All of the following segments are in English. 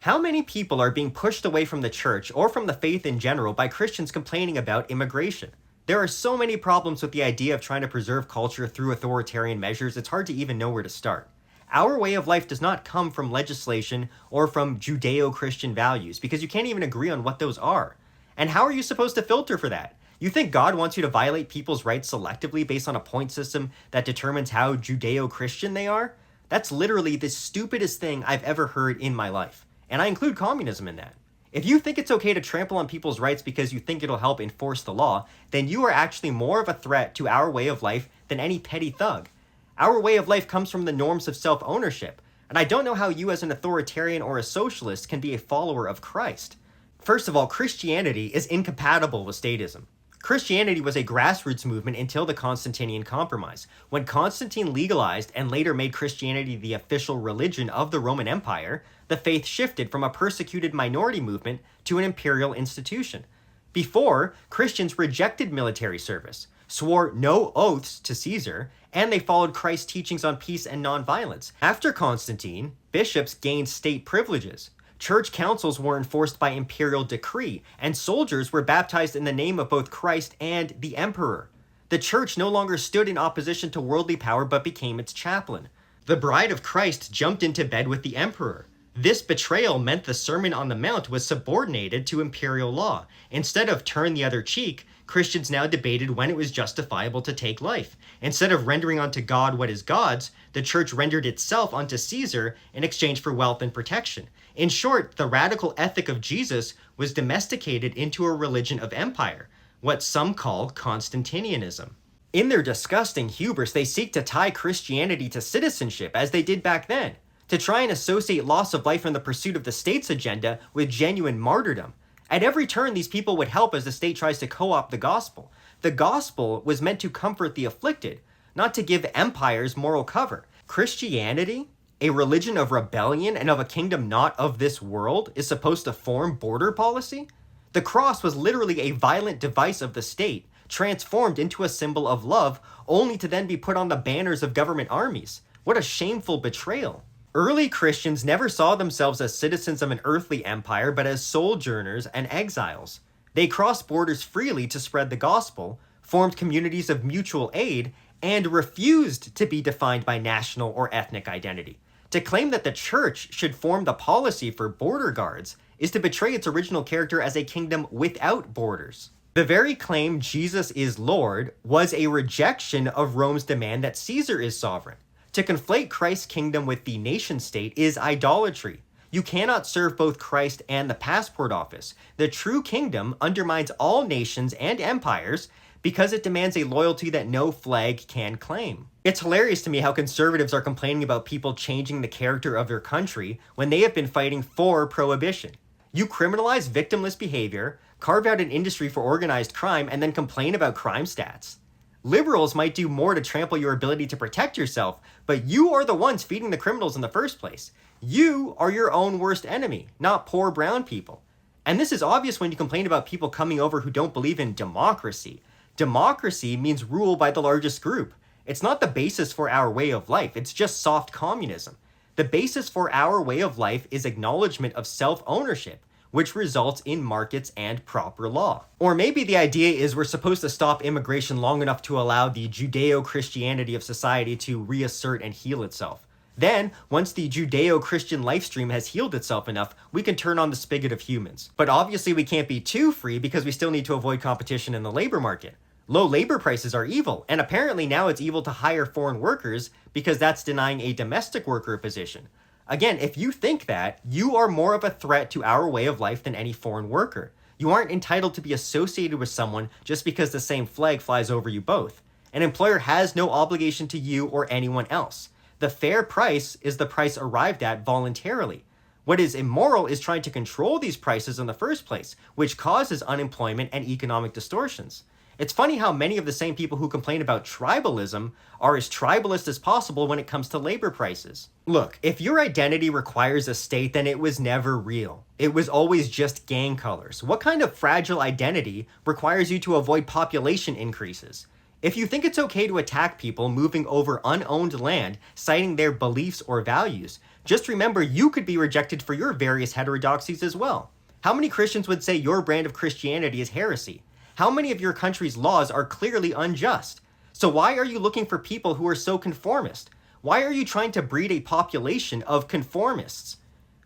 How many people are being pushed away from the church or from the faith in general by Christians complaining about immigration? There are so many problems with the idea of trying to preserve culture through authoritarian measures, it's hard to even know where to start. Our way of life does not come from legislation or from Judeo Christian values because you can't even agree on what those are. And how are you supposed to filter for that? You think God wants you to violate people's rights selectively based on a point system that determines how Judeo Christian they are? That's literally the stupidest thing I've ever heard in my life. And I include communism in that. If you think it's okay to trample on people's rights because you think it'll help enforce the law, then you are actually more of a threat to our way of life than any petty thug. Our way of life comes from the norms of self-ownership, and I don't know how you as an authoritarian or a socialist can be a follower of Christ. First of all, Christianity is incompatible with statism. Christianity was a grassroots movement until the Constantinian Compromise. When Constantine legalized and later made Christianity the official religion of the Roman Empire, the faith shifted from a persecuted minority movement to an imperial institution. Before, Christians rejected military service, swore no oaths to Caesar, and they followed Christ's teachings on peace and nonviolence. After Constantine, bishops gained state privileges. Church councils were enforced by imperial decree, and soldiers were baptized in the name of both Christ and the emperor. The church no longer stood in opposition to worldly power but became its chaplain. The bride of Christ jumped into bed with the emperor. This betrayal meant the Sermon on the Mount was subordinated to imperial law. Instead of turn the other cheek, Christians now debated when it was justifiable to take life. Instead of rendering unto God what is God's, the church rendered itself unto Caesar in exchange for wealth and protection. In short, the radical ethic of Jesus was domesticated into a religion of empire, what some call Constantinianism. In their disgusting hubris, they seek to tie Christianity to citizenship, as they did back then, to try and associate loss of life and the pursuit of the state's agenda with genuine martyrdom. At every turn, these people would help as the state tries to co-opt the gospel. The gospel was meant to comfort the afflicted, not to give empires moral cover. Christianity, a religion of rebellion and of a kingdom not of this world, is supposed to form border policy? The cross was literally a violent device of the state, transformed into a symbol of love, only to then be put on the banners of government armies. What a shameful betrayal. Early Christians never saw themselves as citizens of an earthly empire, but as sojourners and exiles. They crossed borders freely to spread the gospel, formed communities of mutual aid, and refused to be defined by national or ethnic identity. To claim that the church should form the policy for border guards is to betray its original character as a kingdom without borders. The very claim Jesus is Lord was a rejection of Rome's demand that Caesar is sovereign. To conflate Christ's kingdom with the nation-state is idolatry. You cannot serve both Christ and the passport office. The true kingdom undermines all nations and empires because it demands a loyalty that no flag can claim. It's hilarious to me how conservatives are complaining about people changing the character of their country when they have been fighting for prohibition. You criminalize victimless behavior, carve out an industry for organized crime, and then complain about crime stats. Liberals might do more to trample your ability to protect yourself, but you are the ones feeding the criminals in the first place. You are your own worst enemy, not poor brown people. And this is obvious when you complain about people coming over who don't believe in democracy. Democracy means rule by the largest group. It's not the basis for our way of life, it's just soft communism. The basis for our way of life is acknowledgement of self-ownership, which results in markets and proper law. Or maybe the idea is we're supposed to stop immigration long enough to allow the Judeo-Christianity of society to reassert and heal itself. Then, once the Judeo-Christian life stream has healed itself enough, we can turn on the spigot of humans. But obviously we can't be too free because we still need to avoid competition in the labor market. Low labor prices are evil, and apparently now it's evil to hire foreign workers because that's denying a domestic worker a position. Again, if you think that, you are more of a threat to our way of life than any foreign worker. You aren't entitled to be associated with someone just because the same flag flies over you both. An employer has no obligation to you or anyone else. The fair price is the price arrived at voluntarily. What is immoral is trying to control these prices in the first place, which causes unemployment and economic distortions. It's funny how many of the same people who complain about tribalism are as tribalist as possible when it comes to labor prices. Look, if your identity requires a state, then it was never real. It was always just gang colors. What kind of fragile identity requires you to avoid population increases? If you think it's okay to attack people moving over unowned land, citing their beliefs or values, Just remember, you could be rejected for your various heterodoxies as well. How many Christians would say your brand of Christianity is heresy? How many of your country's laws are clearly unjust? So why are you looking for people who are so conformist? Why are you trying to breed a population of conformists?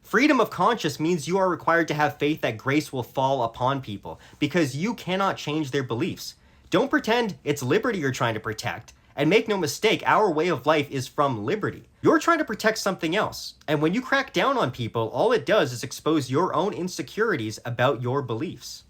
Freedom of conscience means you are required to have faith that grace will fall upon people, because you cannot change their beliefs. Don't pretend it's liberty you're trying to protect. And make no mistake, our way of life is from liberty. You're trying to protect something else. And when you crack down on people, all it does is expose your own insecurities about your beliefs.